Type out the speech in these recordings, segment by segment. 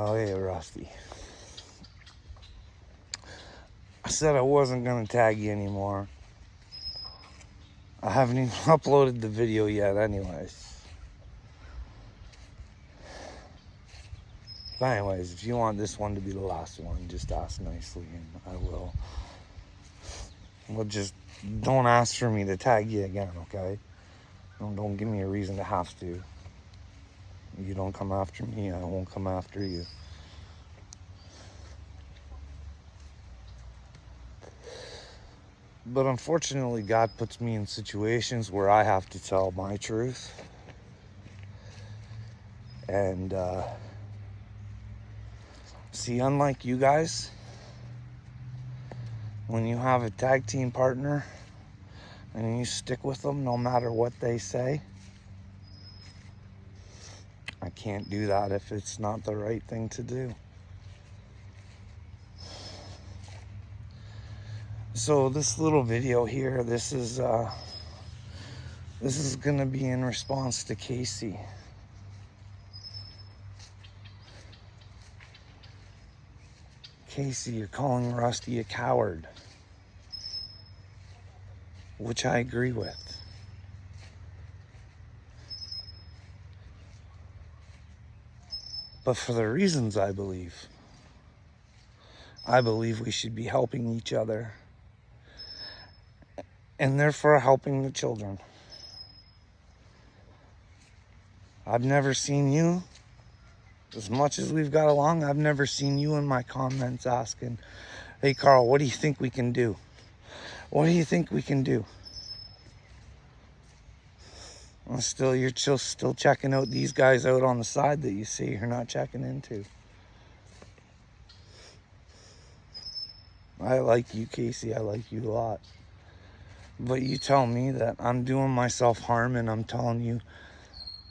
Oh, hey, Rusty. I said I wasn't going to tag you anymore. I haven't even uploaded the video yet anyways. But anyways, if you want this one to be the last one, just ask nicely and I will. Well, just don't ask for me to tag you again, okay? Don't give me a reason to have to. You don't come after me, I won't come after you. But unfortunately, God puts me in situations where I have to tell my truth. And, see, unlike you guys, when you have a tag team partner and you stick with them no matter what they say, I can't do that if it's not the right thing to do. So this little video here, this is gonna be in response to Casey. Casey, you're calling Rusty a coward, which I agree with. But for the reasons I believe we should be helping each other and therefore helping the children. I've never seen you, as much as we've got along, I've never seen you in my comments asking, hey Carl, what do you think we can do? What do you think we can do? Well, you're still checking out these guys out on the side that you see you're not checking into. I like you, Casey. I like you a lot. But you tell me that I'm doing myself harm, and I'm telling you,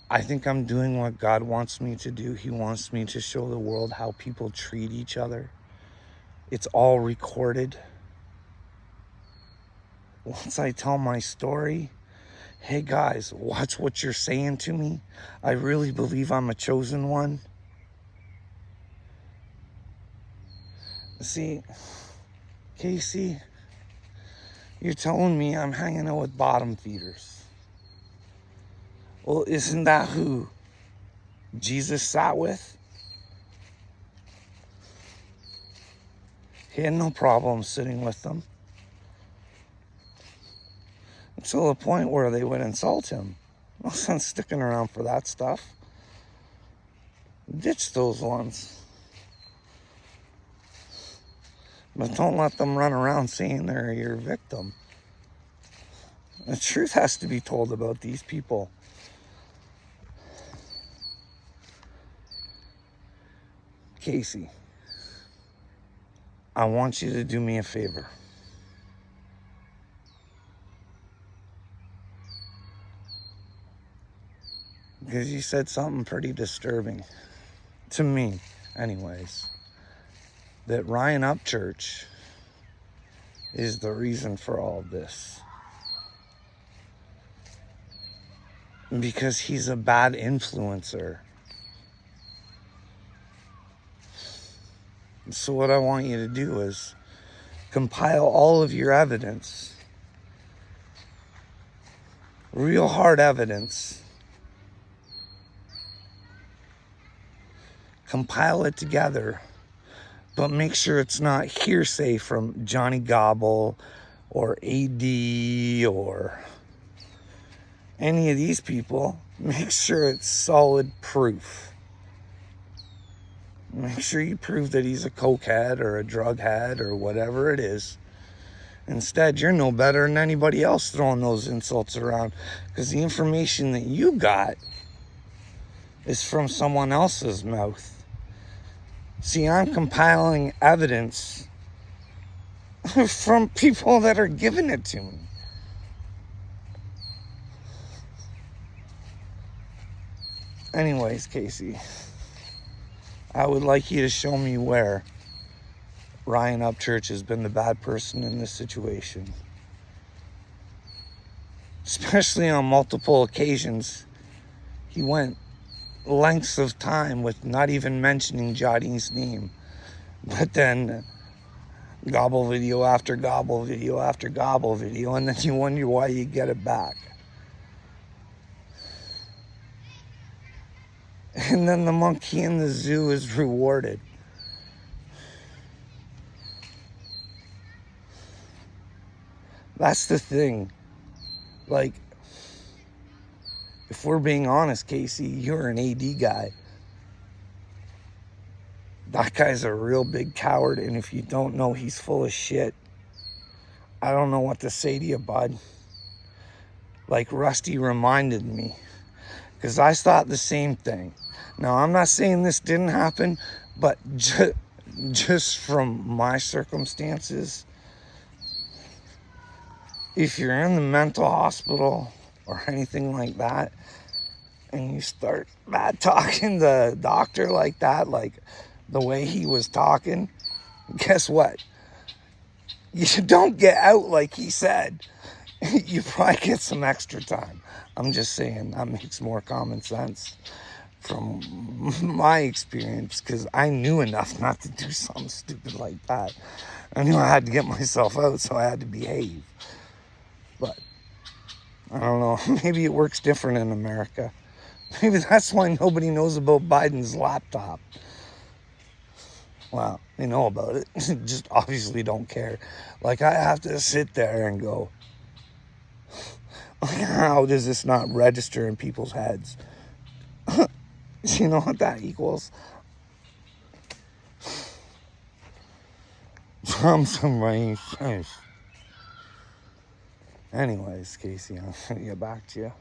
I think I'm doing what God wants me to do. He wants me to show the world how people treat each other. It's all recorded. Once I tell my story, hey guys, watch what you're saying to me. I really believe I'm a chosen one. See, Casey, you're telling me I'm hanging out with bottom feeders. Well, isn't that who Jesus sat with? He had no problem sitting with them. Until the point where they would insult him. No sense sticking around for that stuff. Ditch those ones. But don't let them run around saying they're your victim. The truth has to be told about these people. Casey, I want you to do me a favor. Because you said something pretty disturbing. To me, anyways. That Ryan Upchurch is the reason for all of this. Because he's a bad influencer. So what I want you to do is compile all of your evidence. Real hard evidence. Compile it together. But make sure it's not hearsay from Johnny Gobble or AD or any of these people. Make sure it's solid proof. Make sure you prove that he's a cokehead or a drug head or whatever it is. Instead, you're no better than anybody else throwing those insults around, because the information that you got is from someone else's mouth. See, I'm compiling evidence from people that are giving it to me. Anyways, Casey, I would like you to show me where Ryan Upchurch has been the bad person in this situation. Especially on multiple occasions, he went lengths of time with not even mentioning Johnny's name. But then gobble video after gobble video after gobble video, and then you wonder why you get it back. And then the monkey in the zoo is rewarded. That's the thing. Like, if we're being honest, Casey, you're an AD guy. That guy's a real big coward, and if you don't know he's full of shit, I don't know what to say to you, bud. Like Rusty reminded me, because I thought the same thing. Now, I'm not saying this didn't happen, but just from my circumstances, if you're in the mental hospital or anything like that, and you start bad talking the doctor like that, like the way he was talking, guess what? You don't get out like he said. You probably get some extra time. I'm just saying, that makes more common sense from my experience, because I knew enough not to do something stupid like that. I knew I had to get myself out, so I had to behave. But I don't know, maybe it works different in America. Maybe that's why nobody knows about Biden's laptop. Well, they know about it, just obviously don't care. Like, I have to sit there and go, how does this not register in people's heads? You know what that equals? From somebody's face. Anyways, Casey, I'm going to get back to you.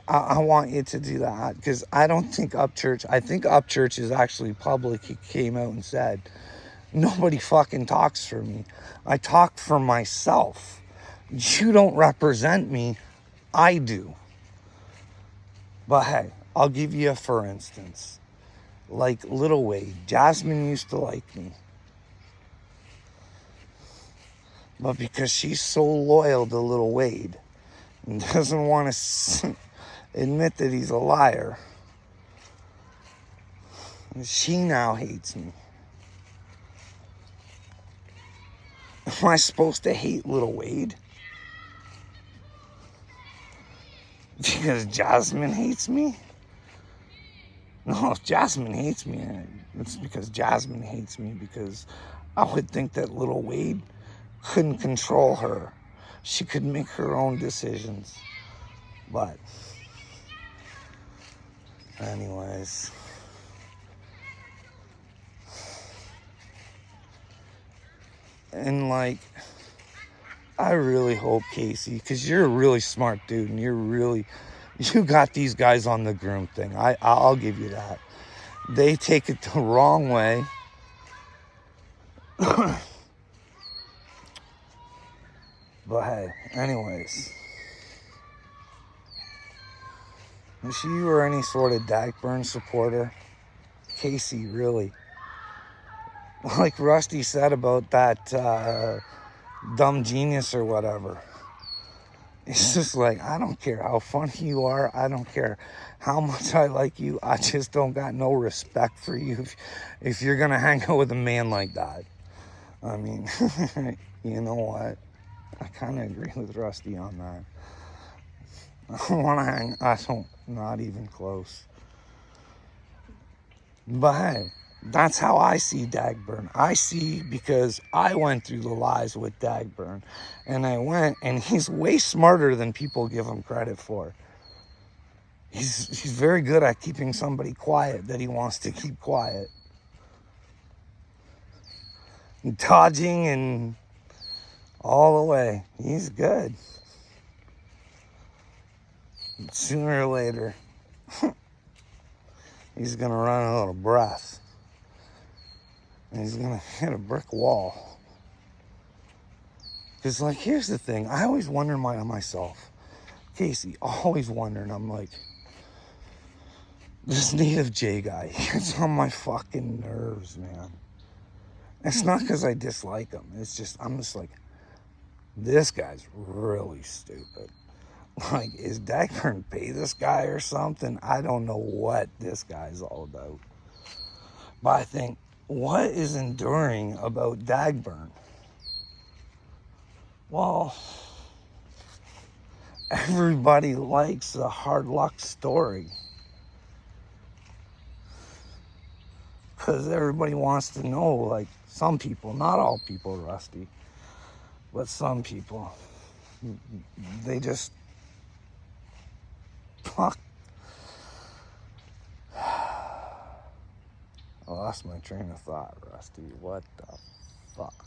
I want you to do that, because I don't think Upchurch, I think Upchurch is actually public. He came out and said, nobody fucking talks for me. I talk for myself. You don't represent me. I do. But hey, I'll give you a for instance. Like Little Wade. Jasmine used to like me. But because she's so loyal to Little Wade and doesn't want to admit that he's a liar, she now hates me. Am I supposed to hate Little Wade? Because Jasmine hates me? No, if Jasmine hates me, it's because Jasmine hates me, because I would think that Little Wade couldn't control her. She could make her own decisions. But anyways, and like, I really hope, Casey, because you're a really smart dude, and you got these guys on the groom thing. I'll give you that. They take it the wrong way. But hey, anyways, if you were any sort of Dagburn supporter, Casey, really, like Rusty said about that dumb genius or whatever, it's just like, I don't care how funny you are. I don't care how much I like you. I just don't got no respect for you if you're going to hang out with a man like that. I mean, you know what? I kind of agree with Rusty on that. I don't want to hang, not even close. But hey, that's how I see Dagburn. I see, because I went through the lies with Dagburn, and I went, and he's way smarter than people give him credit for. He's very good at keeping somebody quiet that he wants to keep quiet. And dodging and all the way. He's good. But sooner or later, he's going to run out of breath. And he's going to hit a brick wall. Because, like, here's the thing. I always wonder myself. Casey, always wondering. I'm like, this Native J guy, he gets on my fucking nerves, man. It's not because I dislike him. It's just, I'm just like, this guy's really stupid. Like, is Dagburn pay this guy or something? I don't know what this guy's all about. But I think, what is enduring about Dagburn? Well, everybody likes a hard luck story. Because everybody wants to know, like, some people, not all people, Rusty, but some people, they just, fuck. I lost my train of thought, Rusty. What the fuck?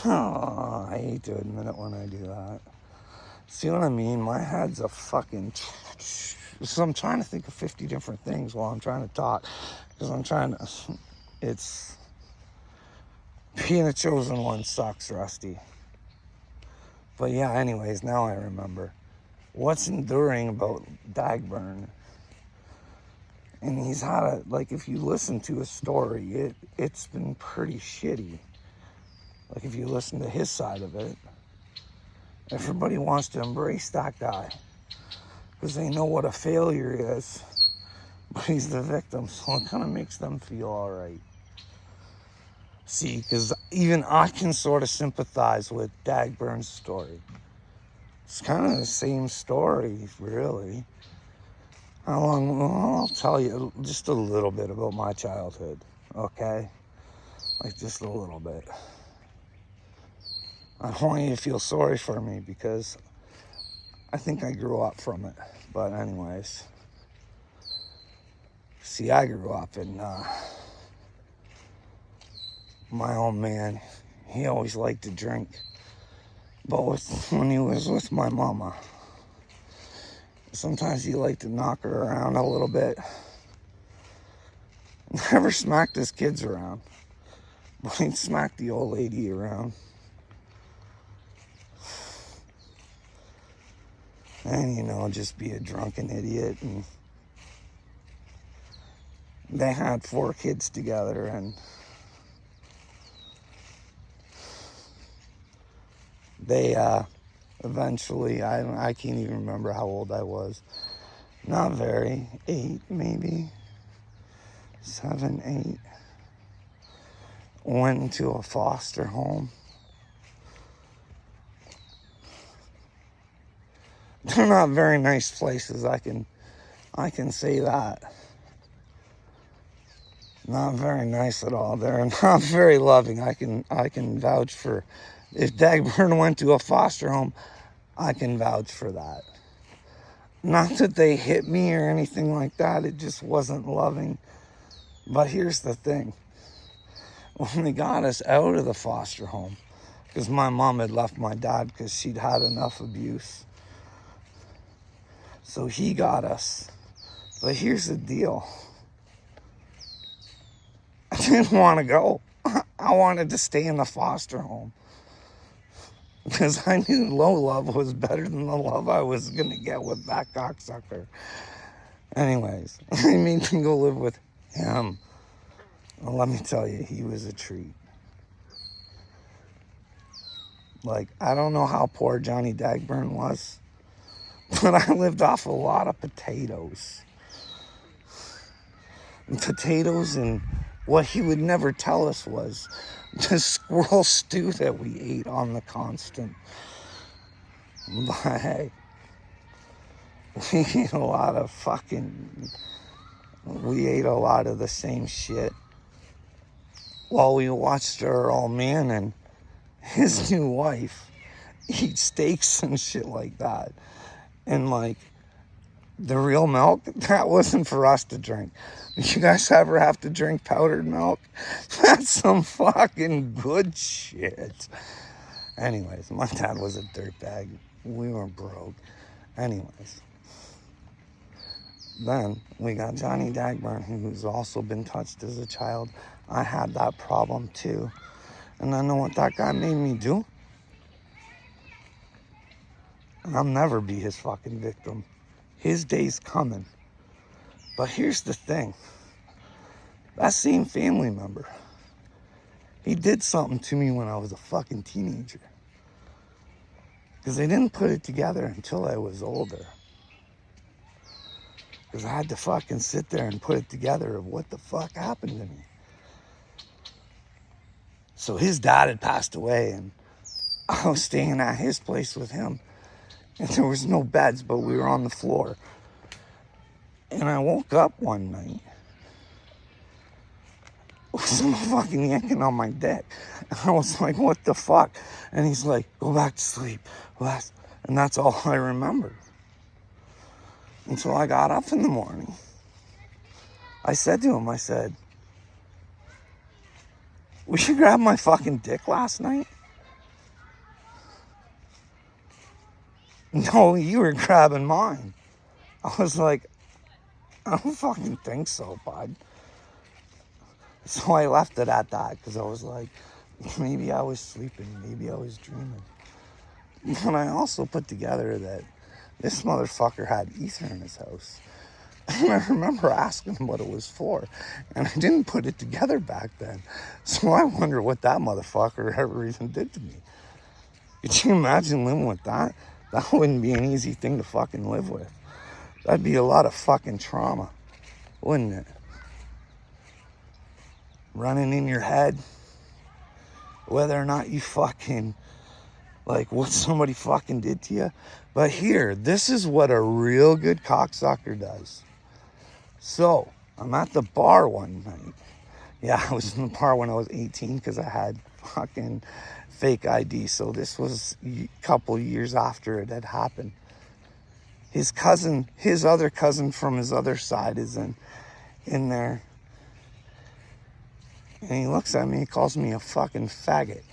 Oh, I hate to admit it when I do that. See what I mean? My head's a fucking... So I'm trying to think of 50 different things while I'm trying to talk. Because I'm trying to... It's... Being a chosen one sucks, Rusty. But yeah, anyways, now I remember. What's enduring about Dagburn? And he's had a... Like, if you listen to his story, it's been pretty shitty. Like, if you listen to his side of it, everybody wants to embrace that guy because they know what a failure is, but he's the victim, so it kind of makes them feel all right. See, because even I can sort of sympathize with Dagburn's story. It's kind of the same story, really. How long? Well, I'll tell you just a little bit about my childhood, okay? Like, just a little bit. I don't want you to feel sorry for me because I think I grew up from it. But anyways, see, I grew up in, my old man, he always liked to drink. But when he was with my mama, sometimes he liked to knock her around a little bit. Never smacked his kids around, but he'd smack the old lady around. And, you know, just be a drunken idiot. And they had 4 kids together, and they eventually, I can't even remember how old I was. Not very, 8 maybe, 7, 8. Went into a foster home. They're not very nice places, I can say that. Not very nice at all. They're not very loving. I can vouch for, if Dagburn went to a foster home, I can vouch for that. Not that they hit me or anything like that, it just wasn't loving. But here's the thing. When they got us out of the foster home, because my mom had left my dad because she'd had enough abuse. So he got us. But here's the deal. I didn't want to go. I wanted to stay in the foster home. Because I knew low love was better than the love I was going to get with that cocksucker. Anyways, I made me go live with him. Well, let me tell you, he was a treat. Like, I don't know how poor Johnny Dagburn was, but I lived off a lot of potatoes. Potatoes, and what he would never tell us was the squirrel stew that we ate on the constant. But hey, we ate a lot of the same shit while we watched our old man and his new wife eat steaks and shit like that. And like, the real milk, that wasn't for us to drink. Did you guys ever have to drink powdered milk? That's some fucking good shit. Anyways, my dad was a dirtbag. We were broke. Anyways. Then we got Johnny Dagburn, who's also been touched as a child. I had that problem too. And I know what that guy made me do. And I'll never be his fucking victim. His day's coming. But here's the thing. That same family member, he did something to me when I was a fucking teenager. Because I didn't put it together until I was older. Because I had to fucking sit there and put it together of what the fuck happened to me. So his dad had passed away, and I was staying at his place with him. And there was no beds, but we were on the floor. And I woke up one night with someone fucking yanking on my dick. And I was like, what the fuck? And he's like, go back to sleep. And that's all I remembered. Until I got up in the morning. I said to him, I said, "Was you grab my fucking dick last night?" "No, you were grabbing mine." I was like, "I don't fucking think so, bud." So I left it at that, because I was like, maybe I was sleeping, maybe I was dreaming. And I also put together that this motherfucker had ether in his house. And I remember asking him what it was for, and I didn't put it together back then. So I wonder what that motherfucker ever even did to me. Could you imagine living with that? That wouldn't be an easy thing to fucking live with. That'd be a lot of fucking trauma, wouldn't it? Running in your head, whether or not you fucking, like, what somebody fucking did to you. But here, this is what a real good cocksucker does. So, I'm at the bar one night. Yeah, I was in the bar when I was 18 because I had fucking fake ID. So this was a couple years after it had happened. His cousin, his other cousin from his other side is in there. And he looks at me, he calls me a fucking faggot.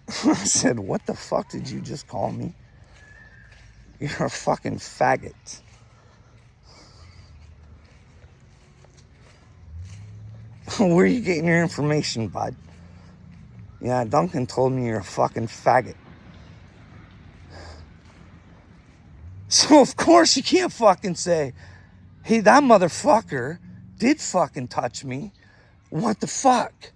I said, "What the fuck did you just call me? You're a fucking faggot." "Where are you getting your information, bud?" "Yeah, Duncan told me you're a fucking faggot." So of course you can't fucking say, "Hey, that motherfucker did fucking touch me. What the fuck?"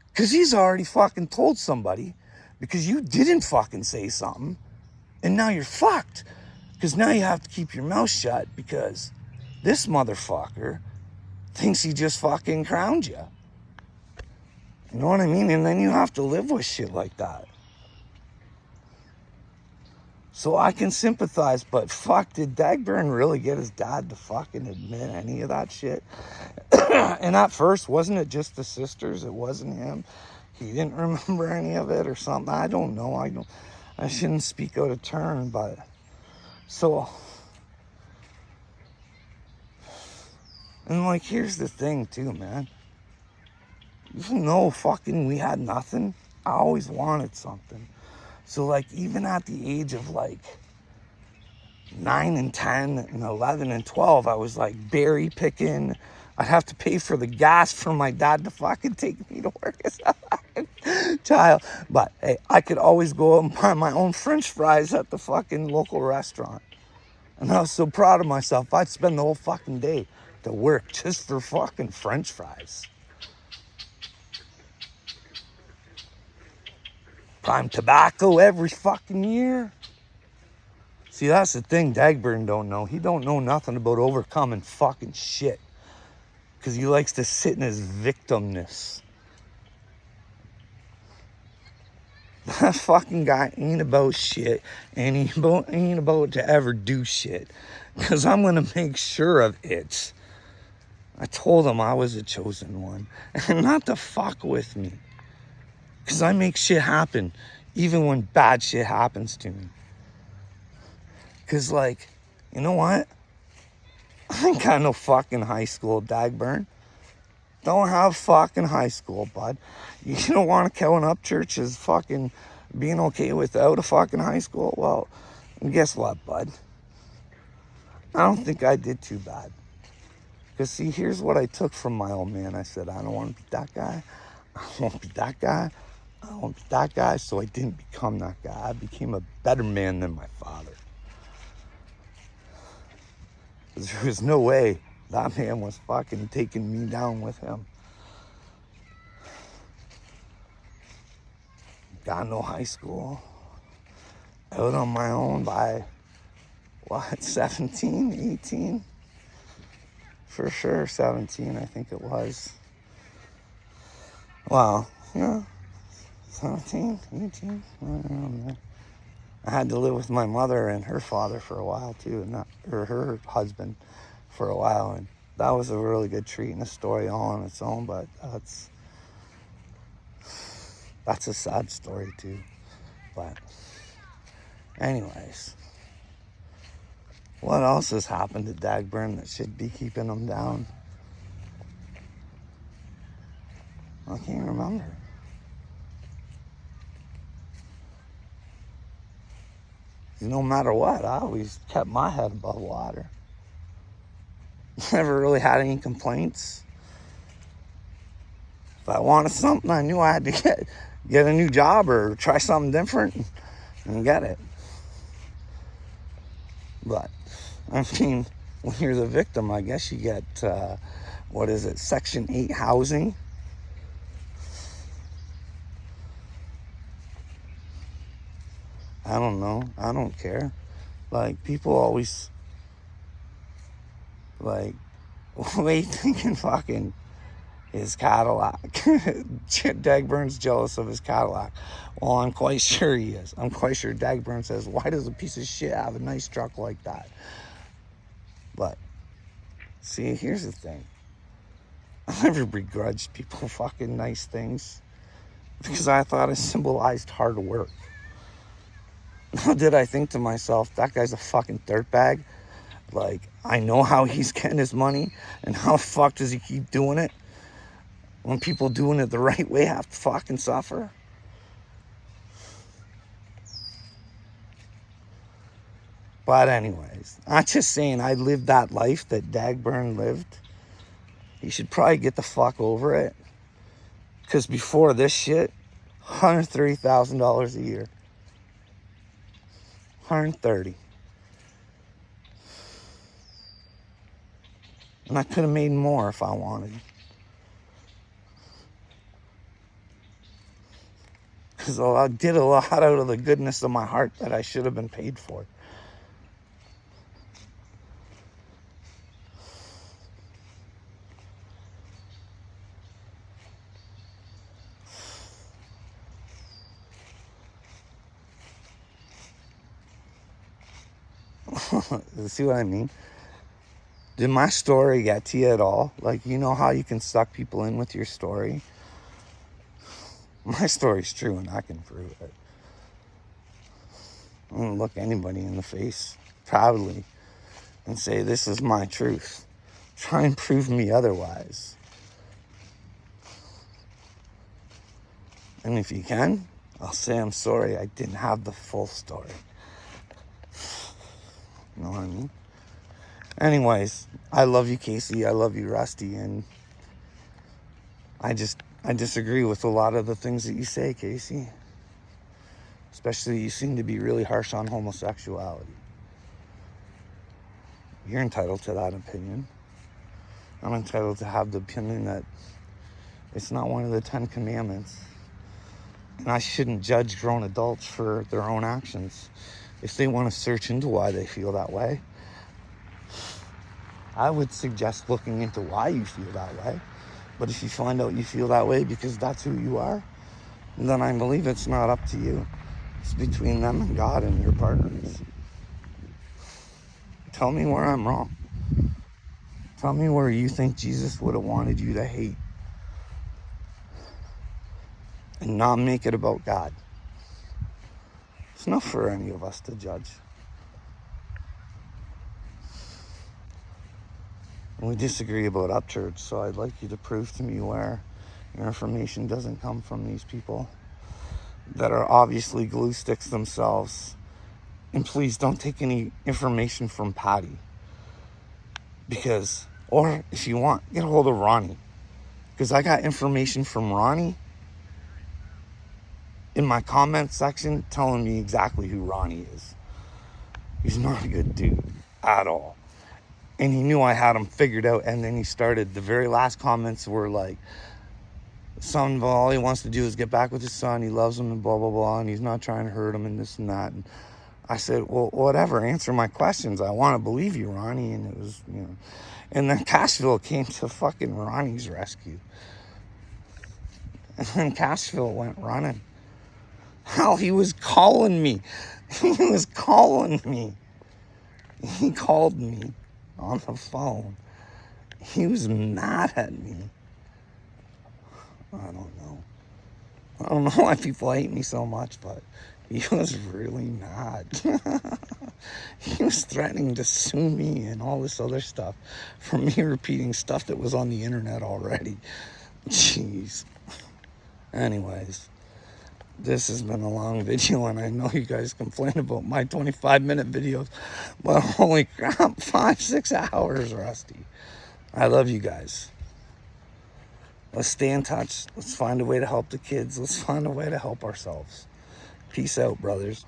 Because he's already fucking told somebody, because you didn't fucking say something, and now you're fucked. Because now you have to keep your mouth shut, because this motherfucker thinks he just fucking crowned you. You know what I mean? And then you have to live with shit like that. So I can sympathize, but fuck, did Dagburn really get his dad to fucking admit any of that shit? And at first, wasn't it just the sisters? It wasn't him. He didn't remember any of it or something. I don't know. I shouldn't speak out of turn, but so. And like, here's the thing too, man. Even though fucking we had nothing, I always wanted something. So like, even at the age of like 9 and 10 and 11 and 12, I was like berry picking. I'd have to pay for the gas for my dad to fucking take me to work as a fucking child. But hey, I could always go and buy my own French fries at the fucking local restaurant. And I was so proud of myself. I'd spend the whole fucking day to work just for fucking French fries. Prime tobacco every fucking year. See, that's the thing Dagburn don't know. He don't know nothing about overcoming fucking shit. Because he likes to sit in his victimness. That fucking guy ain't about shit. And he ain't about to ever do shit. Because I'm going to make sure of it. I told him I was a chosen one. And not to fuck with me. Because I make shit happen. Even when bad shit happens to me. Because, like, you know what? I ain't got no fucking high school, Dagburn. Don't have fucking high school, bud. You don't want to count up church as fucking being okay without a fucking high school? Well, guess what, bud? I don't think I did too bad. Because, see, here's what I took from my old man. I said, I don't want to be that guy. I don't want to be that guy. I don't want to be that guy. So I didn't become that guy. I became a better man than my father. There was no way that man was fucking taking me down with him. got no high school. Out on my own by, 17, 18? For sure, 17, I think it was. Well, yeah, 17, 18, around there. I had to live with my mother and her father for a while too, or her husband for a while, and that was a really good treat and a story all on its own, but that's a sad story too. But anyways, what else has happened to Dagburn that should be keeping him down? I can't remember. No matter what, I always kept my head above water. Never really had any complaints. If I wanted something, I knew I had to get a new job or try something different and get it. But, I mean, when you're the victim, I guess you get, Section 8 housing. I don't know. I don't care. Like, people always, like, what are you thinking fucking his Cadillac? Dagburn's jealous of his Cadillac. Well, I'm quite sure he is. I'm quite sure Dagburn says, why does a piece of shit have a nice truck like that? But, see, here's the thing. I never begrudged people fucking nice things because I thought it symbolized hard work. Now, did I think to myself, that guy's a fucking dirtbag? Like, I know how he's getting his money, and how the fuck does he keep doing it when people doing it the right way have to fucking suffer? But anyways, I'm just saying, I lived that life that Dagburn lived. He should probably get the fuck over it. Because before this shit, $130,000 a year. 130. And I could have made more if I wanted. Because I did a lot out of the goodness of my heart that I should have been paid for. See what I mean? Did my story get to you at all? Like, you know how you can suck people in with your story? My story's true and I can prove it. I'm gonna look anybody in the face proudly and say, this is my truth. Try and prove me otherwise. And if you can, I'll say I'm sorry I didn't have the full story. You know what I mean? Anyways, I love you, Casey. I love you, Rusty. And I disagree with a lot of the things that you say, Casey. Especially, you seem to be really harsh on homosexuality. You're entitled to that opinion. I'm entitled to have the opinion that it's not one of the 10 commandments. And I shouldn't judge grown adults for their own actions. If they want to search into why they feel that way, I would suggest looking into why you feel that way. But if you find out you feel that way because that's who you are, then I believe it's not up to you. It's between them and God and your partners. Tell me where I'm wrong. Tell me where you think Jesus would have wanted you to hate and not make it about God. It's not for any of us to judge. We disagree about Upchurch, so I'd like you to prove to me where your information doesn't come from these people that are obviously glue sticks themselves. And please don't take any information from Patty. Because, or if you want, get a hold of Ronnie. Because I got information from Ronnie in my comment section telling me exactly who Ronnie is. He's not a good dude at all. And he knew I had him figured out, and then he started, the very last comments were like, son, all he wants to do is get back with his son. He loves him and blah, blah, blah, and he's not trying to hurt him and this and that. And I said, well, whatever, answer my questions. I want to believe you, Ronnie. And it was, you know. And then Cashville came to fucking Ronnie's rescue. And then Cashville went running. Hell, he was calling me. He was calling me. He called me on the phone. He was mad at me. I don't know. I don't know why people hate me so much, but he was really mad. He was threatening to sue me and all this other stuff for me repeating stuff that was on the internet already. Jeez. Anyways, this has been a long video, and I know you guys complain about my 25-minute videos, but holy crap, 5-6 hours, Rusty. I love you guys. Let's stay in touch. Let's find a way to help the kids. Let's find a way to help ourselves. Peace out, brothers.